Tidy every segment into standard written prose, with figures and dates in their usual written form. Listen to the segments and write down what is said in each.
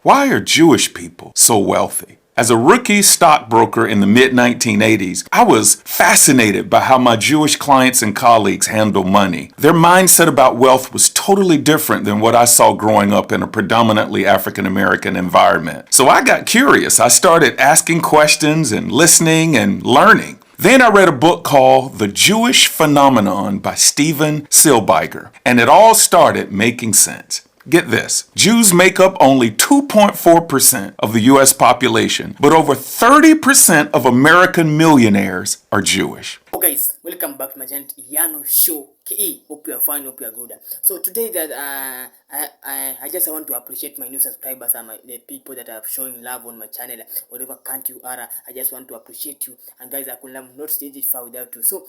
Why are Jewish people so wealthy? As a rookie stockbroker in the mid-1980s, I was fascinated by how my Jewish clients and colleagues handle money. Their mindset about wealth was totally different than what I saw growing up in a predominantly African-American environment. So I got curious. I started asking questions and listening and learning. Then I read a book called The Jewish Phenomenon by Steven Silbiger, and it all started making sense. Get this, Jews make up only 2.4% of the US population, but over 30% of American millionaires are Jewish. Oh guys, welcome back to my channel Yano Show KE. Hope you are fine, hope you are good. So today that I just want to appreciate my new subscribers and the people that are showing love on my channel, whatever country you are. I just want to appreciate you, and guys, I could not stage it far without you. So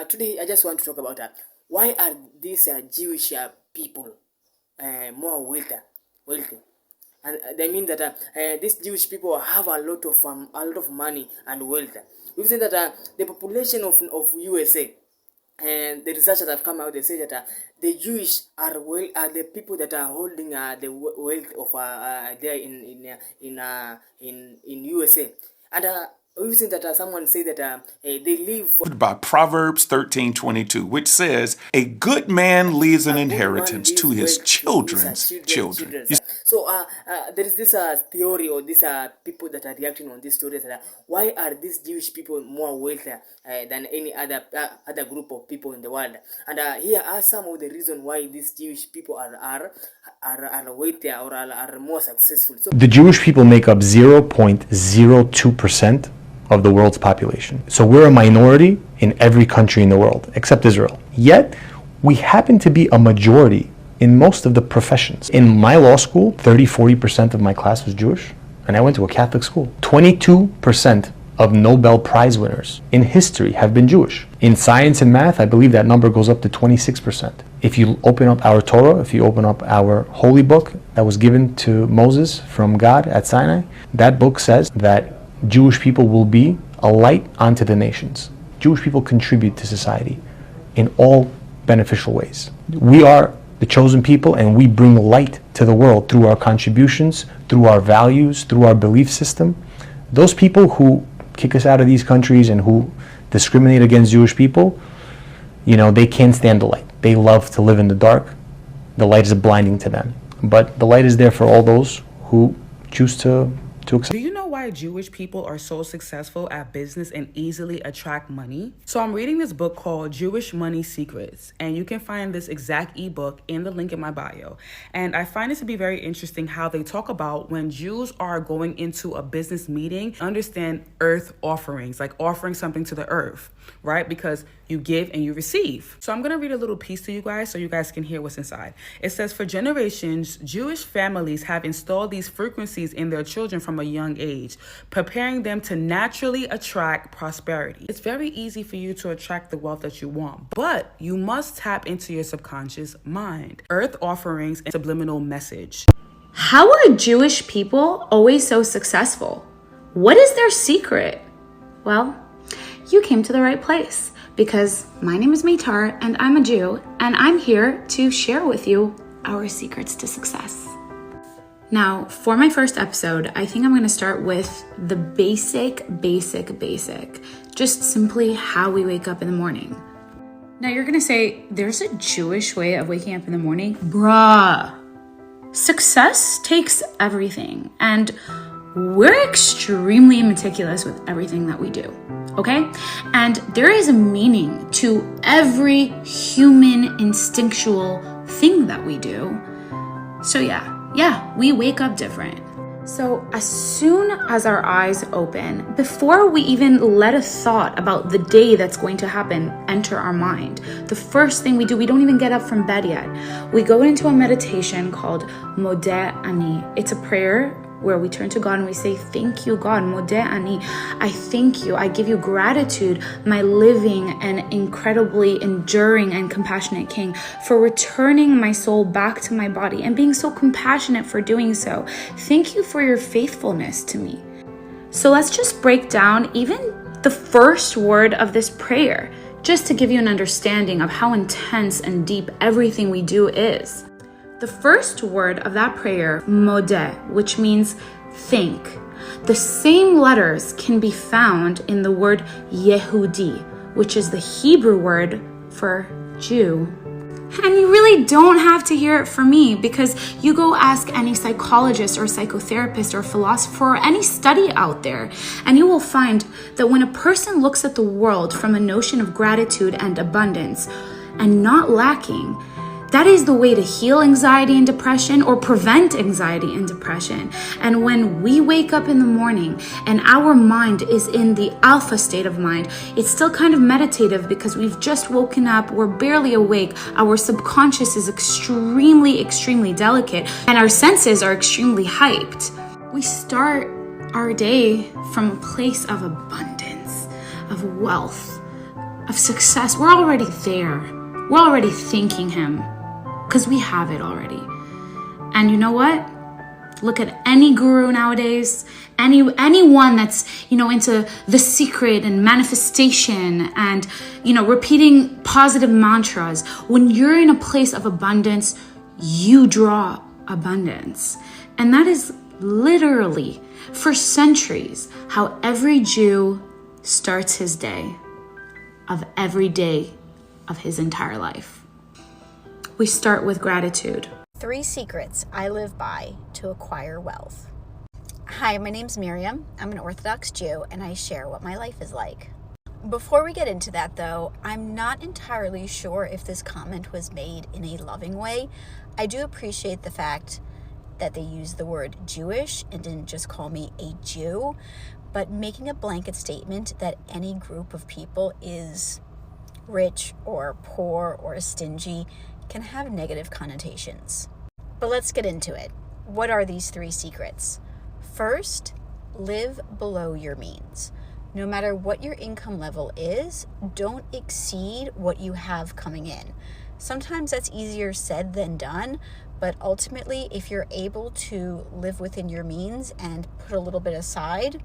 today I just want to talk about why are these Jewish people more wealthy, and they mean that these Jewish people have a lot of money and wealth. We've seen that the population of USA, and the researchers have come out, they say that the Jewish are the people that are holding the wealth of there in USA, and we've seen that someone say that they live by Proverbs 13:22, which says, "A good man leaves an inheritance to his children's children." So there is this theory, or these people that are reacting on this story, that why are these Jewish people more wealthy than any other group of people in the world? And here are some of the reasons why these Jewish people are wealthier or are more successful. So the Jewish people make up 0.02% of the world's population. So we're a minority in every country in the world, except Israel. Yet, we happen to be a majority in most of the professions. In my law school, 30-40% of my class was Jewish, and I went to a Catholic school. 22% of Nobel Prize winners in history have been Jewish. In science and math, I believe that number goes up to 26%. If you open up our Torah, if you open up our holy book that was given to Moses from God at Sinai, that book says that Jewish people will be a light unto the nations. Jewish people contribute to society in all beneficial ways. We are the chosen people, and we bring light to the world through our contributions, through our values, through our belief system. Those people who kick us out of these countries and who discriminate against Jewish people, they can't stand the light. They love to live in the dark. The light is blinding to them. But the light is there for all those who choose to accept. Do you know why Jewish people are so successful at business and easily attract money? So I'm reading this book called Jewish Money Secrets, and you can find this exact ebook in the link in my bio. And I find it to be very interesting how they talk about when Jews are going into a business meeting, understand earth offerings, like offering something to the earth, right? Because you give and you receive. So I'm going to read a little piece to you guys so you guys can hear what's inside. It says, for generations, Jewish families have installed these frequencies in their children from a young age, preparing them to naturally attract prosperity. It's very easy for you to attract the wealth that you want, but you must tap into your subconscious mind. Earth offerings and subliminal message. How are Jewish people always so successful? What is their secret? Well, you came to the right place, because my name is Meitar and I'm a Jew, and I'm here to share with you our secrets to success. Now, for my first episode, I think I'm going to start with the basic, just simply how we wake up in the morning. Now you're going to say, there's a Jewish way of waking up in the morning? Bruh, success takes everything, and we're extremely meticulous with everything that we do, okay? And there is a meaning to every human instinctual thing that we do. So yeah, we wake up different. So as soon as our eyes open, before we even let a thought about the day that's going to happen enter our mind, the first thing we do, we don't even get up from bed yet. We go into a meditation called Modeh Ani. It's a prayer where we turn to God and we say, thank you, God, Modeh Ani. I thank you. I give you gratitude, my living and incredibly enduring and compassionate King, for returning my soul back to my body and being so compassionate for doing so. Thank you for your faithfulness to me. So let's just break down even the first word of this prayer, just to give you an understanding of how intense and deep everything we do is. The The first word of that prayer, modeh, which means think, the same letters can be found in the word Yehudi, which is the Hebrew word for Jew. And you really don't have to hear it from me, because you go ask any psychologist or psychotherapist or philosopher or any study out there, and you will find that when a person looks at the world from a notion of gratitude and abundance and not lacking, that is the way to heal anxiety and depression or prevent anxiety and depression. And when we wake up in the morning and our mind is in the alpha state of mind, it's still kind of meditative because we've just woken up, we're barely awake, our subconscious is extremely, extremely delicate, and our senses are extremely hyped. We start our day from a place of abundance, of wealth, of success. We're already there. We're already thanking him, because we have it already. And you know what? Look at any guru nowadays, anyone that's, into The Secret and manifestation and, repeating positive mantras. When you're in a place of abundance, you draw abundance. And that is literally, for centuries, how every Jew starts his day, of every day of his entire life. We start with gratitude. 3 secrets I live by to acquire wealth. Hi, my name's Miriam. I'm an Orthodox Jew, and I share what my life is like. Before we get into that, though, I'm not entirely sure if this comment was made in a loving way. I do appreciate the fact that they used the word Jewish and didn't just call me a Jew, but making a blanket statement that any group of people is rich or poor or stingy can have negative connotations. But let's get into it. What are these 3 secrets? First, live below your means. No matter what your income level is, don't exceed what you have coming in. Sometimes that's easier said than done, but ultimately, if you're able to live within your means and put a little bit aside,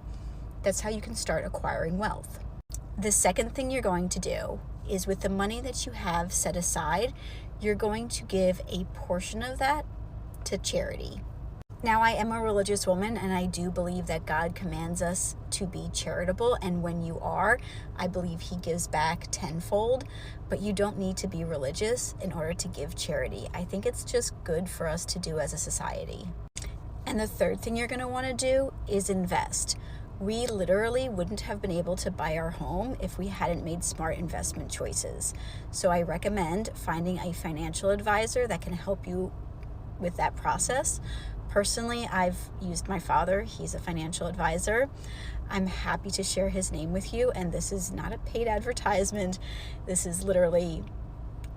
that's how you can start acquiring wealth. The second thing you're going to do is, with the money that you have set aside, you're going to give a portion of that to charity. Now, I am a religious woman, and I do believe that God commands us to be charitable, and when you are, I believe he gives back tenfold, but you don't need to be religious in order to give charity. I think it's just good for us to do as a society. And the third thing you're going to want to do is invest. We literally wouldn't have been able to buy our home if we hadn't made smart investment choices. So I recommend finding a financial advisor that can help you with that process. Personally, I've used my father. He's a financial advisor. I'm happy to share his name with you, and this is not a paid advertisement. This is literally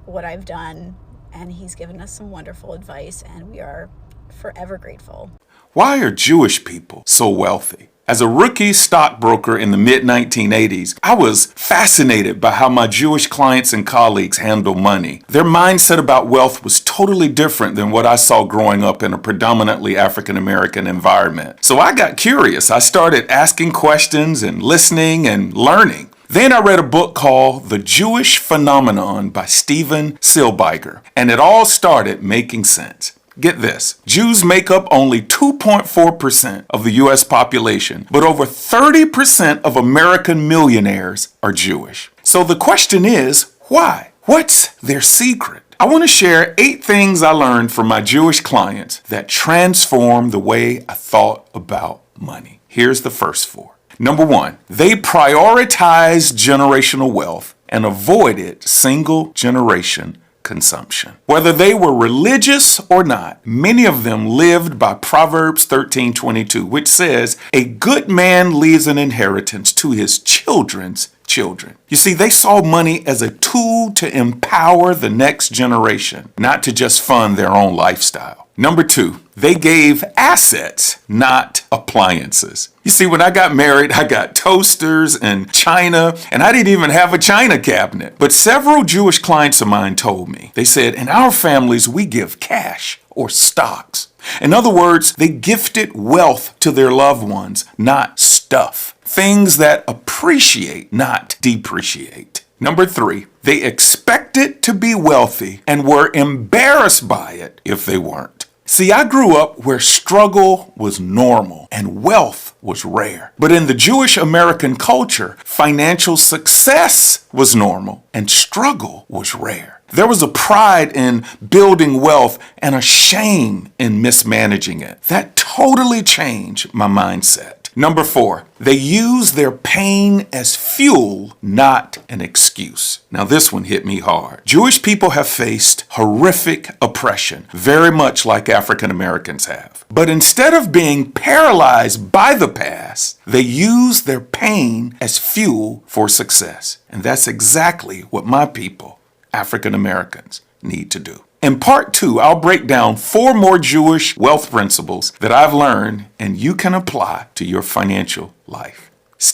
what I've done, and he's given us some wonderful advice, and we are forever grateful. Why are Jewish people so wealthy? As a rookie stockbroker in the mid-1980s, I was fascinated by how my Jewish clients and colleagues handle money. Their mindset about wealth was totally different than what I saw growing up in a predominantly African-American environment. So I got curious. I started asking questions and listening and learning. Then I read a book called The Jewish Phenomenon by Steven Silbiger, and it all started making sense. Get this, Jews make up only 2.4% of the U.S. population, but over 30% of American millionaires are Jewish. So the question is, why? What's their secret? I want to share 8 things I learned from my Jewish clients that transformed the way I thought about money. Here's the first 4. Number 1, they prioritized generational wealth and avoided single generation consumption. Whether they were religious or not, many of them lived by Proverbs 13:22, which says, "A good man leaves an inheritance to his children's children." You see, they saw money as a tool to empower the next generation, not to just fund their own lifestyle. Number 2, they gave assets, not appliances. You see, when I got married, I got toasters and china, and I didn't even have a china cabinet. But several Jewish clients of mine told me, they said, in our families, we give cash or stocks. In other words, they gifted wealth to their loved ones, not stuff. Things that appreciate, not depreciate. Number 3, they expected to be wealthy and were embarrassed by it if they weren't. See, I grew up where struggle was normal and wealth was rare. But in the Jewish American culture, financial success was normal and struggle was rare. There was a pride in building wealth and a shame in mismanaging it. That totally changed my mindset. Number 4, they use their pain as fuel, not an excuse. Now this one hit me hard. Jewish people have faced horrific oppression, very much like African Americans have. But instead of being paralyzed by the past, they use their pain as fuel for success. And that's exactly what my people, African Americans, need to do. In part 2, I'll break down 4 more Jewish wealth principles that I've learned and you can apply to your financial life.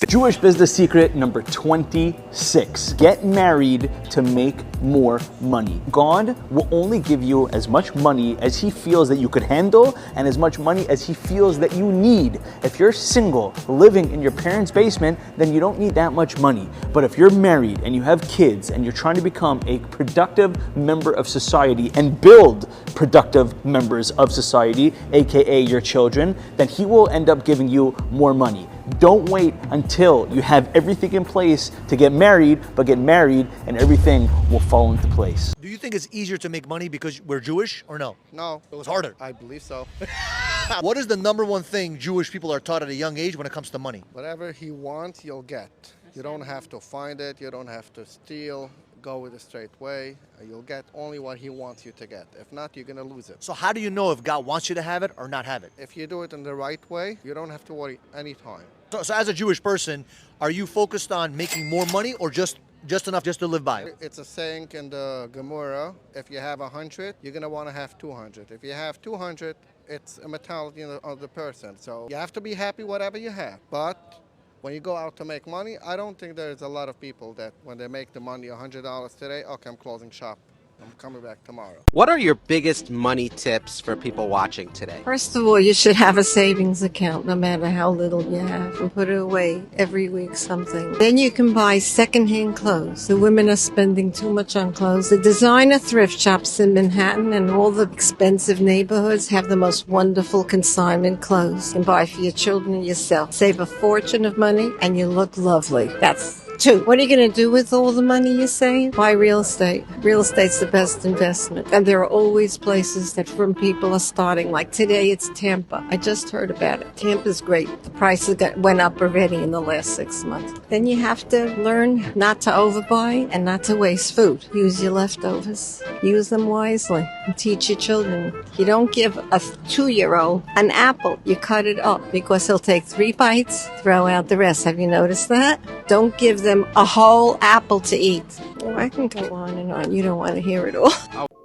Jewish business secret number 26. Get married to make more money. God will only give you as much money as He feels that you could handle and as much money as He feels that you need. If you're single, living in your parents' basement, then you don't need that much money. But if you're married and you have kids and you're trying to become a productive member of society and build productive members of society, aka your children, then He will end up giving you more money. Don't wait until you have everything in place to get married, but get married and everything will fall into place. Do you think it's easier to make money because we're Jewish or no? No. It was harder. I believe so. What is the number one thing Jewish people are taught at a young age when it comes to money? Whatever he wants, you'll get. You don't have to find it. You don't have to steal. Go with a straight way. You'll get only what he wants you to get. If not, you're going to lose it. So how do you know if God wants you to have it or not have it? If you do it in the right way, you don't have to worry anytime. So as a Jewish person, are you focused on making more money or just enough just to live by? It's a saying in the Gemara, if you have 100, you're going to want to have 200. If you have 200, it's a mentality of the person. So you have to be happy whatever you have. But when you go out to make money, I don't think there's a lot of people that when they make the money $100 today, okay, I'm closing shop. I'm coming back tomorrow. What are your biggest money tips for people watching today? First of all, you should have a savings account, no matter how little you have, and put it away every week something. Then you can buy secondhand clothes. The women are spending too much on clothes. The designer thrift shops in Manhattan and all the expensive neighborhoods have the most wonderful consignment clothes. You can buy for your children and yourself. Save a fortune of money, and you look lovely. That's 2. What are you going to do with all the money you save? Buy real estate. Real estate's the best investment. And there are always places that from people are starting. Like today, it's Tampa. I just heard about it. Tampa's great. The prices went up already in the last 6 months. Then you have to learn not to overbuy and not to waste food. Use your leftovers. Use them wisely and teach your children. You don't give a 2-year-old an apple. You cut it up because he'll take 3 bites, throw out the rest. Have you noticed that? Don't give them a whole apple to eat. Oh, I can go on and on. You don't want to hear it all.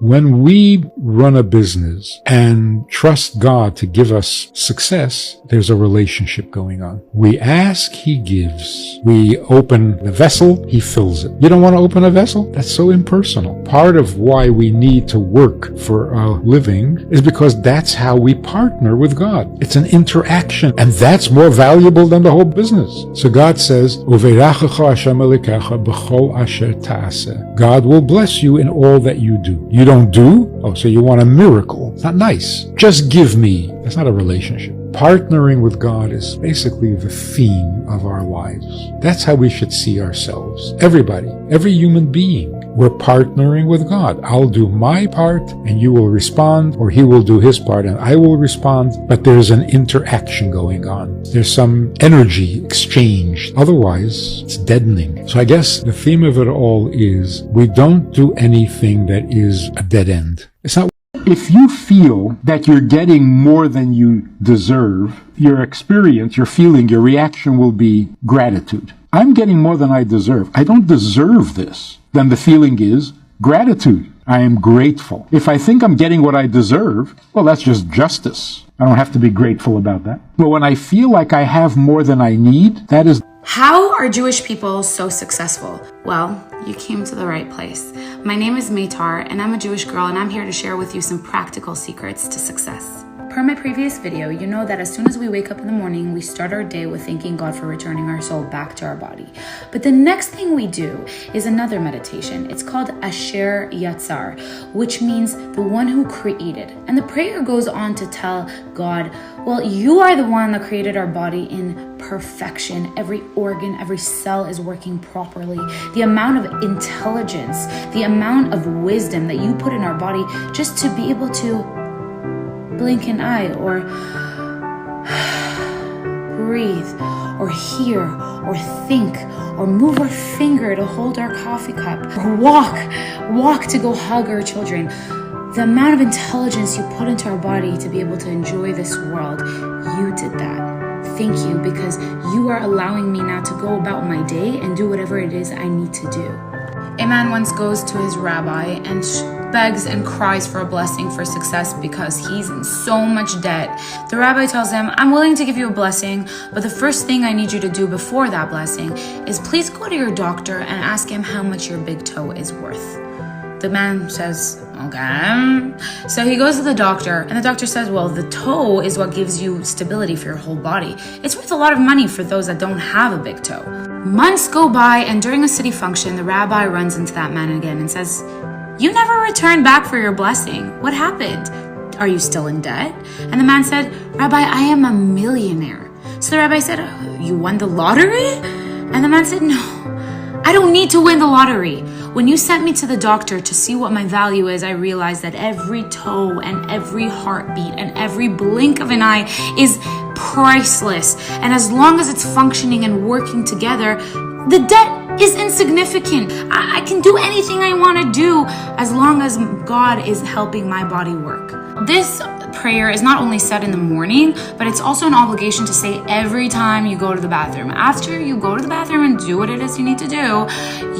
When we run a business and trust God to give us success, there's a relationship going on. We ask, He gives. We open the vessel, He fills it. You don't want to open a vessel? That's so impersonal. Part of why we need to work for a living is because that's how we partner with God. It's an interaction, and that's more valuable than the whole business. So God says, God will bless you in all that you do. You don't do? Oh, so you want a miracle. It's not nice. Just give me. That's not a relationship. Partnering with God is basically the theme of our lives. That's how we should see ourselves. Everybody, every human being. We're partnering with God. I'll do my part and you will respond, or He will do His part and I will respond. But there's an interaction going on. There's some energy exchange. Otherwise, it's deadening. So I guess the theme of it all is we don't do anything that is a dead end. It's not. If you feel that you're getting more than you deserve, your experience, your feeling, your reaction will be gratitude. I'm getting more than I deserve. I don't deserve this. Then the feeling is gratitude. I am grateful. If I think I'm getting what I deserve, well, that's just justice. I don't have to be grateful about that. But when I feel like I have more than I need, that is... How are Jewish people so successful? Well, you came to the right place. My name is Maytar, and I'm a Jewish girl, and I'm here to share with you some practical secrets to success. per my previous video, you know that as soon as we wake up in the morning, we start our day with thanking God for returning our soul back to our body. But the next thing we do is another meditation. It's called Asher Yatzar, which means the one who created. And the prayer goes on to tell God, well, you are the one that created our body in perfection. Every organ, every cell is working properly. The amount of intelligence, the amount of wisdom that you put in our body just to be able to blink an eye or breathe or hear or think or move our finger to hold our coffee cup or walk to go hug our children. The amount of intelligence you put into our body to be able to enjoy this world, you did that. Thank you, because you are allowing me now to go about my day and do whatever it is I need to do. A man once goes to his rabbi and begs and cries for a blessing for success because he's in so much debt. The rabbi tells him, I'm willing to give you a blessing, but the first thing I need you to do before that blessing is please go to your doctor and ask him how much your big toe is worth. The man says, okay. So he goes to the doctor, and the doctor says, well, the toe is what gives you stability for your whole body. It's worth a lot of money for those that don't have a big toe. Months go by, and during a city function, the rabbi runs into that man again and says, you never returned back for your blessing. What happened? Are you still in debt? And the man said, Rabbi, I am a millionaire. So the rabbi said, you won the lottery? And the man said, no, I don't need to win the lottery. When you sent me to the doctor to see what my value is, I realized that every toe and every heartbeat and every blink of an eye is priceless. And as long as it's functioning and working together, the debt is insignificant. I can do anything I want to do as long as God is helping my body work. This prayer is not only said in the morning, but it's also an obligation to say every time you go to the bathroom. After you go to the bathroom and do what it is you need to do,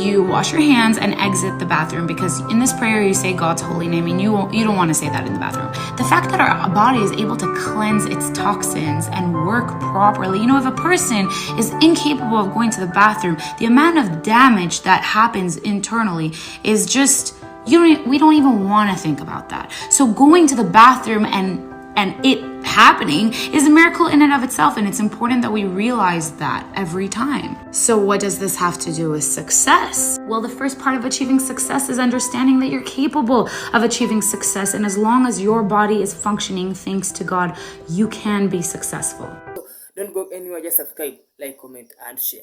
you wash your hands and exit the bathroom, because in this prayer you say God's holy name, and you don't want to say that in the bathroom. The fact that our body is able to cleanse its toxins and work properly, if a person is incapable of going to the bathroom, the amount of damage that happens internally is just, we don't even want to think about that. So going to the bathroom and it happening is a miracle in and of itself, and it's important that we realize that every time. So what does this have to do with success? Well, the first part of achieving success is understanding that you're capable of achieving success, and as long as your body is functioning thanks to God, you can be successful. Don't go anywhere, just subscribe, like, comment, and share.